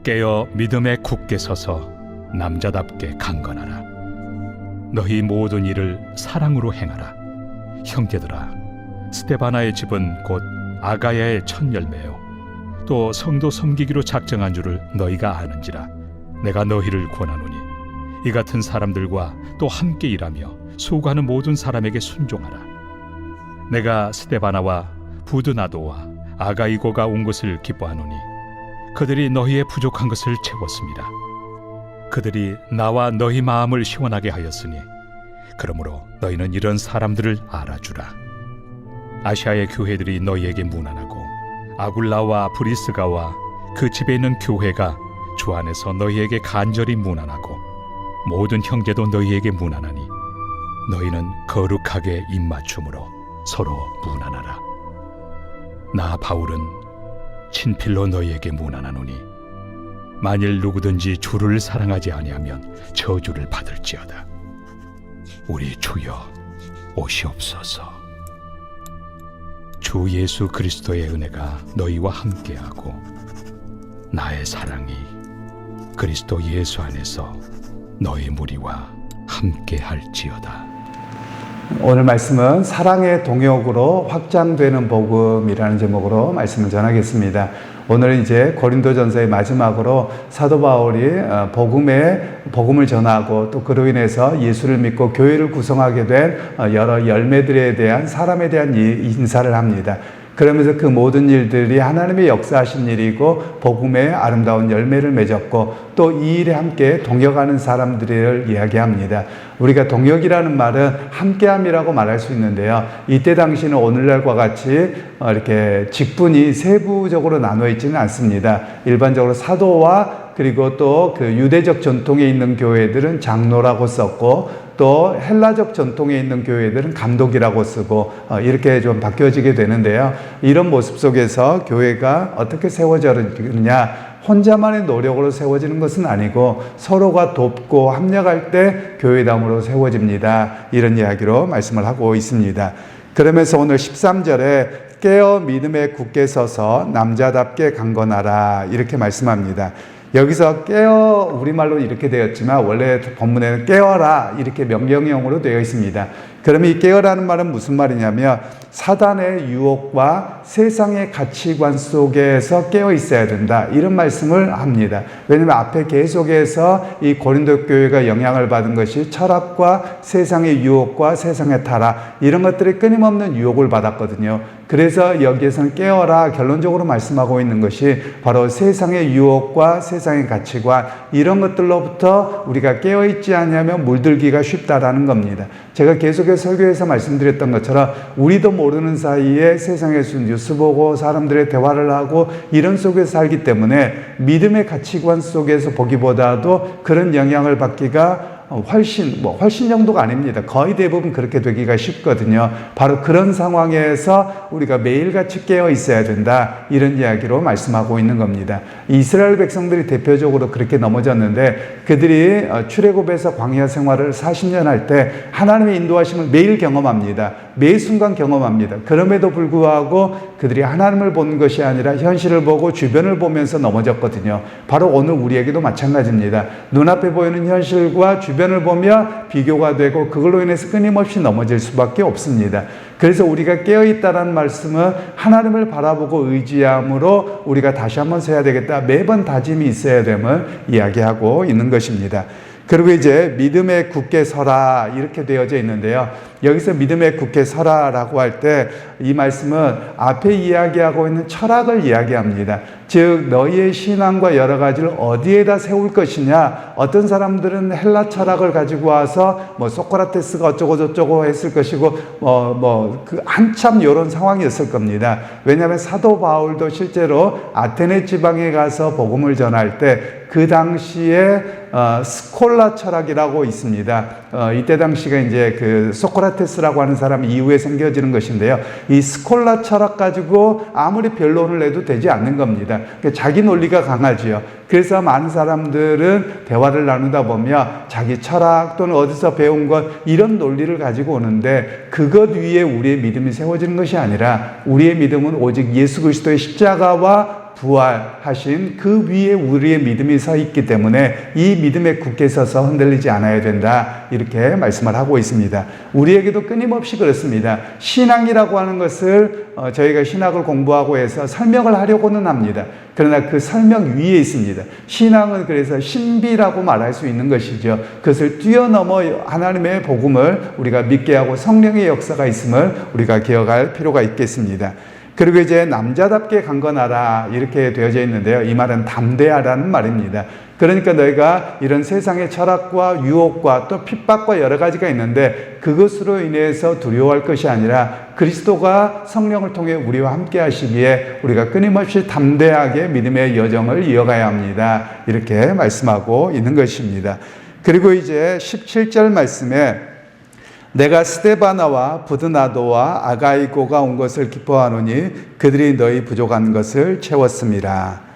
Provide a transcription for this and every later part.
깨어 믿음에 굳게 서서 남자답게 강건하라. 너희 모든 일을 사랑으로 행하라. 형제들아, 스데바나의 집은 곧 아가야의 첫 열매요 또 성도 섬기기로 작정한 줄을 너희가 아는지라. 내가 너희를 권하노니 이 같은 사람들과 또 함께 일하며 수고하는 모든 사람에게 순종하라. 내가 스데바나와 부드나도와 아가이고가 온 것을 기뻐하노니 그들이 너희의 부족한 것을 채웠습니다. 그들이 나와 너희 마음을 시원하게 하였으니 그러므로 너희는 이런 사람들을 알아주라. 아시아의 교회들이 너희에게 문안하고 아굴라와 브리스가와 그 집에 있는 교회가 주 안에서 너희에게 간절히 문안하고 모든 형제도 너희에게 문안하니 너희는 거룩하게 입맞춤으로 서로 문안하라. 나 바울은 친필로 너희에게 문안하노니 만일 누구든지 주를 사랑하지 아니하면 저주를 받을지어다. 우리 주여 오시옵소서. 주 예수 그리스도의 은혜가 너희와 함께하고 나의 사랑이 그리스도 예수 안에서 너희 무리와 함께할지어다. 오늘 말씀은 사랑의 동역으로 확장되는 복음이라는 제목으로 말씀을 전하겠습니다. 오늘은 이제 고린도전서의 마지막으로 사도 바울이 복음을 전하고 또 그로 인해서 예수를 믿고 교회를 구성하게 된 여러 열매들에 대한 사람에 대한 인사를 합니다. 그러면서 그 모든 일들이 하나님의 역사하신 일이고 복음의 아름다운 열매를 맺었고 또 이 일에 함께 동역하는 사람들을 이야기합니다. 우리가 동역이라는 말은 함께함이라고 말할 수 있는데요. 이때 당시는 오늘날과 같이 이렇게 직분이 세부적으로 나눠 있지는 않습니다. 일반적으로 사도와 그리고 또 그 유대적 전통에 있는 교회들은 장로라고 썼고 또 헬라적 전통에 있는 교회들은 감독이라고 쓰고 이렇게 좀 바뀌어지게 되는데요. 이런 모습 속에서 교회가 어떻게 세워지느냐, 혼자만의 노력으로 세워지는 것은 아니고 서로가 돕고 합력할 때 교회담으로 세워집니다. 이런 이야기로 말씀을 하고 있습니다. 그러면서 오늘 13절에 깨어 믿음에 굳게 서서 남자답게 강건하라 이렇게 말씀합니다. 여기서 깨어 우리말로 이렇게 되었지만 원래 본문에는 깨어라 이렇게 명령형으로 되어 있습니다. 그러면 이 깨어라는 말은 무슨 말이냐면 사단의 유혹과 세상의 가치관 속에서 깨어 있어야 된다 이런 말씀을 합니다. 왜냐하면 앞에 계속해서 이 고린도 교회가 영향을 받은 것이 철학과 세상의 유혹과 세상의 타락 이런 것들이 끊임없는 유혹을 받았거든요. 그래서 여기에서는 깨어라 결론적으로 말씀하고 있는 것이 바로 세상의 유혹과 세상의 가치관 이런 것들로부터 우리가 깨어있지 않으면 물들기가 쉽다라는 겁니다. 제가 계속해서 설교에서 말씀드렸던 것처럼 우리도 모르는 사이에 세상에서 뉴스 보고 사람들의 대화를 하고 이런 속에서 살기 때문에 믿음의 가치관 속에서 보기보다도 그런 영향을 받기가 훨씬 정도가 아닙니다. 거의 대부분 그렇게 되기가 쉽거든요. 바로 그런 상황에서 우리가 매일같이 깨어 있어야 된다. 이런 이야기로 말씀하고 있는 겁니다. 이스라엘 백성들이 대표적으로 그렇게 넘어졌는데 그들이 출애굽에서 광야 생활을 40년 할 때 하나님의 인도하심을 매일 경험합니다. 매 순간 경험합니다. 그럼에도 불구하고 그들이 하나님을 본 것이 아니라 현실을 보고 주변을 보면서 넘어졌거든요. 바로 오늘 우리에게도 마찬가지입니다. 눈앞에 보이는 현실과 주변을 보며 비교가 되고 그걸로 인해서 끊임없이 넘어질 수밖에 없습니다. 그래서 우리가 깨어있다라는 말씀은 하나님을 바라보고 의지함으로 우리가 다시 한번 서야 되겠다. 매번 다짐이 있어야 됨을 이야기하고 있는 것입니다. 그리고 이제 믿음에 굳게 서라 이렇게 되어져 있는데요. 여기서 믿음에 굳게 서라라고 할 때 이 말씀은 앞에 이야기하고 있는 철학을 이야기합니다. 즉 너희의 신앙과 여러 가지를 어디에다 세울 것이냐. 어떤 사람들은 헬라 철학을 가지고 와서 소크라테스가 어쩌고 저쩌고 했을 것이고 그 한참 이런 상황이었을 겁니다. 왜냐하면 사도 바울도 실제로 아테네 지방에 가서 복음을 전할 때 그 당시에 스콜라 철학이라고 있습니다. 이때 당시가 이제 그 소크라테스라고 하는 사람이 이후에 생겨지는 것인데요. 이 스콜라 철학 가지고 아무리 변론을 내도 되지 않는 겁니다. 자기 논리가 강하지요. 그래서 많은 사람들은 대화를 나누다 보면 자기 철학 또는 어디서 배운 것 이런 논리를 가지고 오는데 그것 위에 우리의 믿음이 세워지는 것이 아니라 우리의 믿음은 오직 예수 그리스도의 십자가와 부활하신 그 위에 우리의 믿음이 서 있기 때문에 이 믿음에 굳게 서서 흔들리지 않아야 된다. 이렇게 말씀을 하고 있습니다. 우리에게도 끊임없이 그렇습니다. 신앙이라고 하는 것을 저희가 신학을 공부하고 해서 설명을 하려고는 합니다. 그러나 그 설명 위에 있습니다. 신앙은 그래서 신비라고 말할 수 있는 것이죠. 그것을 뛰어넘어 하나님의 복음을 우리가 믿게 하고 성령의 역사가 있음을 우리가 기억할 필요가 있겠습니다. 그리고 이제 남자답게 강건하라 이렇게 되어져 있는데요. 이 말은 담대하라는 말입니다. 그러니까 너희가 이런 세상의 철학과 유혹과 또 핍박과 여러 가지가 있는데 그것으로 인해서 두려워할 것이 아니라 그리스도가 성령을 통해 우리와 함께 하시기에 우리가 끊임없이 담대하게 믿음의 여정을 이어가야 합니다. 이렇게 말씀하고 있는 것입니다. 그리고 이제 17절 말씀에 내가 스데바나와 부드나도와 아가이고가 온 것을 기뻐하노니 그들이 너희 부족한 것을 채웠음이라.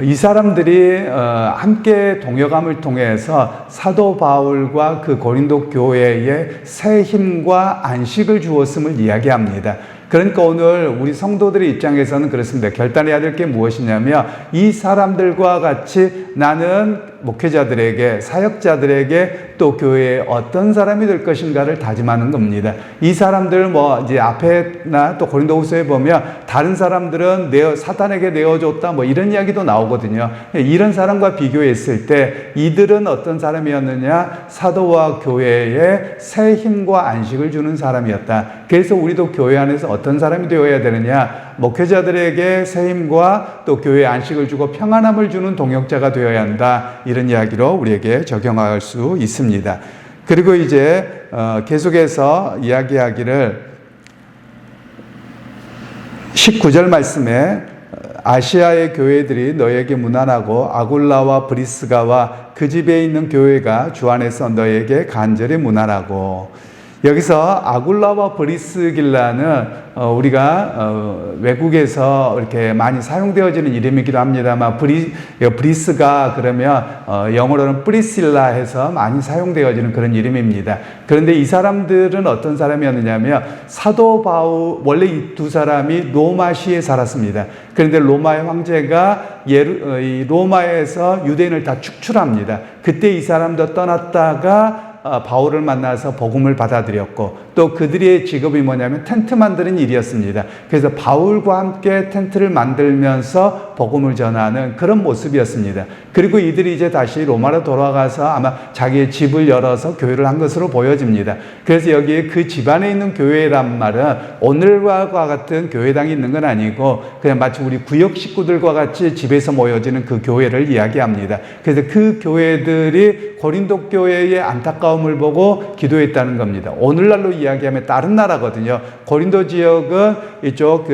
이 사람들이 함께 동역함을 통해서 사도 바울과 그 고린도 교회에 새 힘과 안식을 주었음을 이야기합니다. 그러니까 오늘 우리 성도들의 입장에서는 그렇습니다. 결단해야 될 게 무엇이냐면 이 사람들과 같이 나는 목회자들에게 사역자들에게 또 교회에 어떤 사람이 될 것인가를 다짐하는 겁니다. 이 사람들 이제 앞에나 또 고린도후서에 보면 다른 사람들은 사탄에게 내어줬다 이런 이야기도 나오거든요. 이런 사람과 비교했을 때 이들은 어떤 사람이었느냐? 사도와 교회에 새 힘과 안식을 주는 사람이었다. 그래서 우리도 교회 안에서 어떤 사람이 되어야 되느냐? 목회자들에게 새 힘과 또 교회에 안식을 주고 평안함을 주는 동역자가 되어야 한다. 이런 이야기로 우리에게 적용할 수 있습니다. 그리고 이제 계속해서 이야기하기를 19절 말씀에 아시아의 교회들이 너에게 무난하고 아굴라와 브리스가와 그 집에 있는 교회가 주 안에서 너에게 간절히 무난하고 여기서 아굴라와 브리스길라는 우리가 외국에서 이렇게 많이 사용되어지는 이름이기도 합니다만 브리스가 그러면 영어로는 프리실라 해서 많이 사용되어지는 그런 이름입니다. 그런데 이 사람들은 어떤 사람이었느냐면 사도 바울 원래 이 두 사람이 로마시에 살았습니다. 그런데 로마의 황제가 로마에서 유대인을 다 축출합니다. 그때 이 사람도 떠났다가 바울을 만나서 복음을 받아들였고 또 그들의 직업이 뭐냐면 텐트 만드는 일이었습니다. 그래서 바울과 함께 텐트를 만들면서 복음을 전하는 그런 모습이었습니다. 그리고 이들이 이제 다시 로마로 돌아가서 아마 자기의 집을 열어서 교회를 한 것으로 보여집니다. 그래서 여기에 그 집안에 있는 교회란 말은 오늘과 같은 교회당이 있는 건 아니고 그냥 마치 우리 구역 식구들과 같이 집에서 모여지는 그 교회를 이야기합니다. 그래서 그 교회들이 고린도 교회의 안타까움을 보고 기도했다는 겁니다. 오늘날로 이야기하면 다른 나라거든요. 고린도 지역은 이쪽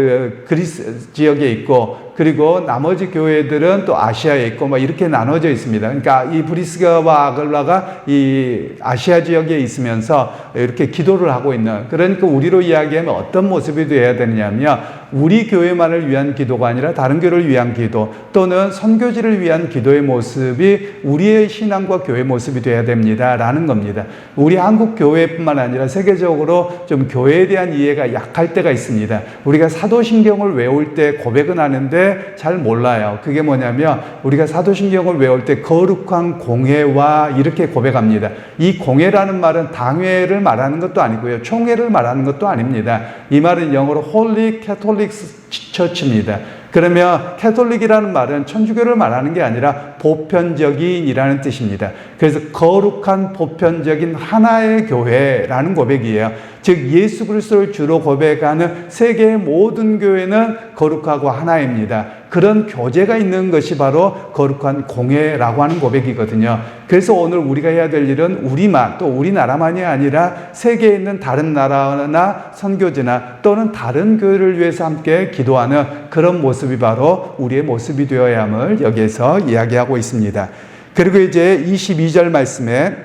그리스 지역에 있고 그리고 나머지 교회들은 또 아시아에 있고 이렇게 나눠져 있습니다. 그러니까 이 브리스가와 아글라가 이 아시아 지역에 있으면서 이렇게 기도를 하고 있는, 그러니까 우리로 이야기하면 어떤 모습이 되어야 되느냐면 우리 교회만을 위한 기도가 아니라 다른 교회를 위한 기도 또는 선교지를 위한 기도의 모습이 우리의 신앙과 교회 모습이 되어야 됩니다라는 겁니다. 우리 한국 교회뿐만 아니라 세계적으로 좀 교회에 대한 이해가 약할 때가 있습니다. 우리가 사도신경을 외울 때 고백은 하는데 잘 몰라요. 그게 뭐냐면 우리가 사도신경을 외울 때 거룩한 공회와 이렇게 고백합니다. 이 공회라는 말은 당회를 말하는 것도 아니고요. 총회를 말하는 것도 아닙니다. 이 말은 영어로 Holy Catholic Church입니다. 그러면 캐톨릭이라는 말은 천주교를 말하는 게 아니라 보편적인이라는 뜻입니다. 그래서 거룩한 보편적인 하나의 교회라는 고백이에요. 즉 예수 그리스도를 주로 고백하는 세계의 모든 교회는 거룩하고 하나입니다. 그런 교제가 있는 것이 바로 거룩한 공회라고 하는 고백이거든요. 그래서 오늘 우리가 해야 될 일은 우리만 또 우리나라만이 아니라 세계에 있는 다른 나라나 선교지나 또는 다른 교회를 위해서 함께 기도하는 그런 모습이 바로 우리의 모습이 되어야 함을 여기에서 이야기하고 있습니다. 그리고 이제 22절 말씀에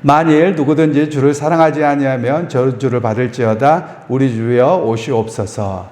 만일 누구든지 주를 사랑하지 아니하면 저주를 받을지어다. 우리 주여 오시옵소서.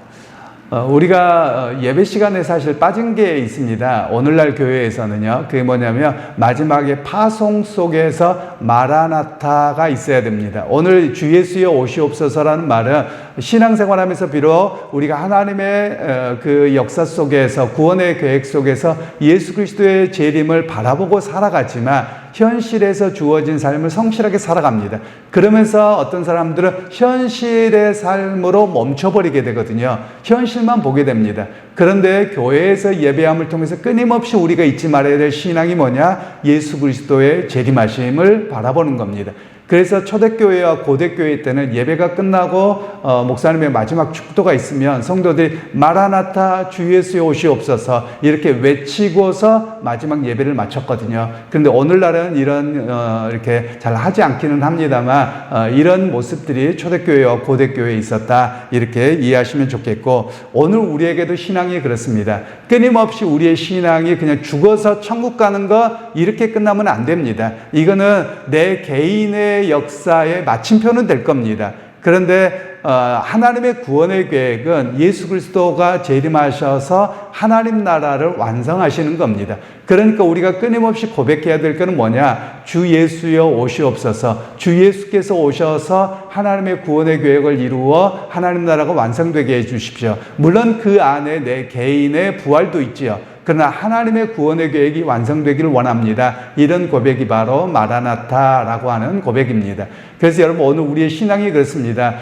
우리가 예배 시간에 사실 빠진 게 있습니다. 오늘날 교회에서는요. 그게 뭐냐면 마지막에 파송 속에서 마라나타가 있어야 됩니다. 오늘 주 예수여 오시옵소서라는 말은 신앙생활하면서 비록 우리가 하나님의 그 역사 속에서 구원의 계획 속에서 예수 그리스도의 재림을 바라보고 살아갔지만 현실에서 주어진 삶을 성실하게 살아갑니다. 그러면서 어떤 사람들은 현실의 삶으로 멈춰버리게 되거든요. 현실만 보게 됩니다. 그런데 교회에서 예배함을 통해서 끊임없이 우리가 잊지 말아야 될 신앙이 뭐냐? 예수 그리스도의 재림하심을 바라보는 겁니다. 그래서 초대교회와 고대교회 때는 예배가 끝나고 목사님의 마지막 축도가 있으면 성도들이 마라나타 주 예수여 오시옵소서 이렇게 외치고서 마지막 예배를 마쳤거든요. 그런데 오늘날은 이런 이렇게 잘 하지 않기는 합니다만 이런 모습들이 초대교회와 고대교회에 있었다 이렇게 이해하시면 좋겠고, 오늘 우리에게도 신앙이 그렇습니다. 끊임없이 우리의 신앙이 그냥 죽어서 천국 가는 거 이렇게 끝나면 안 됩니다. 이거는 내 개인의 역사의 마침표는 될 겁니다. 그런데 하나님의 구원의 계획은 예수 그리스도가 재림하셔서 하나님 나라를 완성하시는 겁니다. 그러니까 우리가 끊임없이 고백해야 될 것은 뭐냐? 주 예수여 오시옵소서. 주 예수께서 오셔서 하나님의 구원의 계획을 이루어 하나님 나라가 완성되게 해주십시오. 물론 그 안에 내 개인의 부활도 있지요. 그러나 하나님의 구원의 계획이 완성되기를 원합니다. 이런 고백이 바로 마라나타라고 하는 고백입니다. 그래서 여러분 오늘 우리의 신앙이 그렇습니다.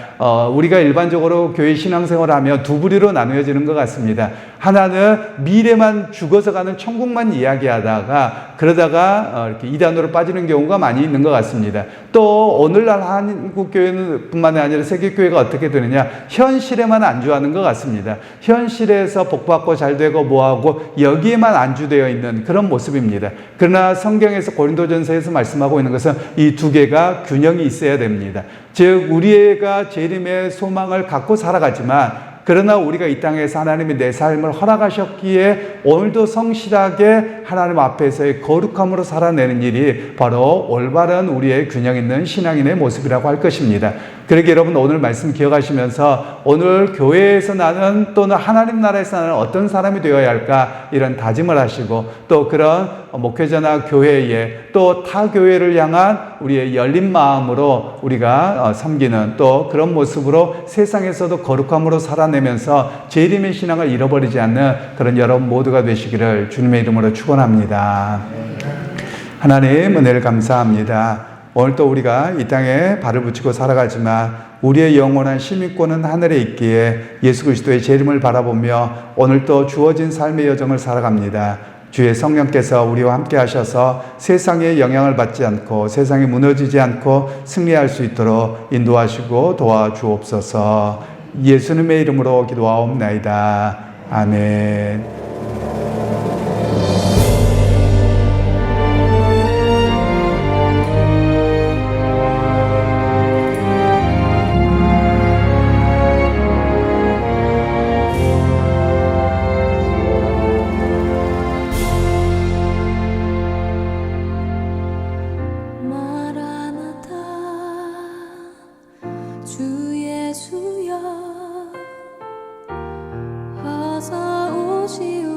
우리가 일반적으로 교회 신앙생활을 하면 두 부류로 나누어지는 것 같습니다. 하나는 미래만 죽어서 가는 천국만 이야기하다가 그러다가 이렇게 이단으로 빠지는 경우가 많이 있는 것 같습니다. 또 오늘날 한국교회는 뿐만 아니라 세계교회가 어떻게 되느냐, 현실에만 안주하는 것 같습니다. 현실에서 복받고 잘되고 뭐하고 여기에만 안주되어 있는 그런 모습입니다. 그러나 성경에서 고린도전서에서 말씀하고 있는 것은 이 두 개가 균형이 있어야 됩니다. 즉 우리가 재림의 소망을 갖고 살아가지만 그러나 우리가 이 땅에서 하나님이 내 삶을 허락하셨기에 오늘도 성실하게 하나님 앞에서의 거룩함으로 살아내는 일이 바로 올바른 우리의 균형 있는 신앙인의 모습이라고 할 것입니다. 그러기에 여러분 오늘 말씀 기억하시면서 오늘 교회에서 나는 또는 하나님 나라에서 나는 어떤 사람이 되어야 할까 이런 다짐을 하시고 또 그런 목회자나 교회에 또 타 교회를 향한 우리의 열린 마음으로 우리가 섬기는 또 그런 모습으로 세상에서도 거룩함으로 살아내면서 재림의 신앙을 잃어버리지 않는 그런 여러분 모두가 되시기를 주님의 이름으로 축원합니다. 하나님 은혜를 감사합니다. 오늘 또 우리가 이 땅에 발을 붙이고 살아가지만 우리의 영원한 시민권은 하늘에 있기에 예수 그리스도의 재림을 바라보며 오늘 또 주어진 삶의 여정을 살아갑니다. 주의 성령께서 우리와 함께 하셔서 세상의 영향을 받지 않고 세상에 무너지지 않고 승리할 수 있도록 인도하시고 도와주옵소서. 예수님의 이름으로 기도하옵나이다. 아멘. 주 예수여 어서 오시오.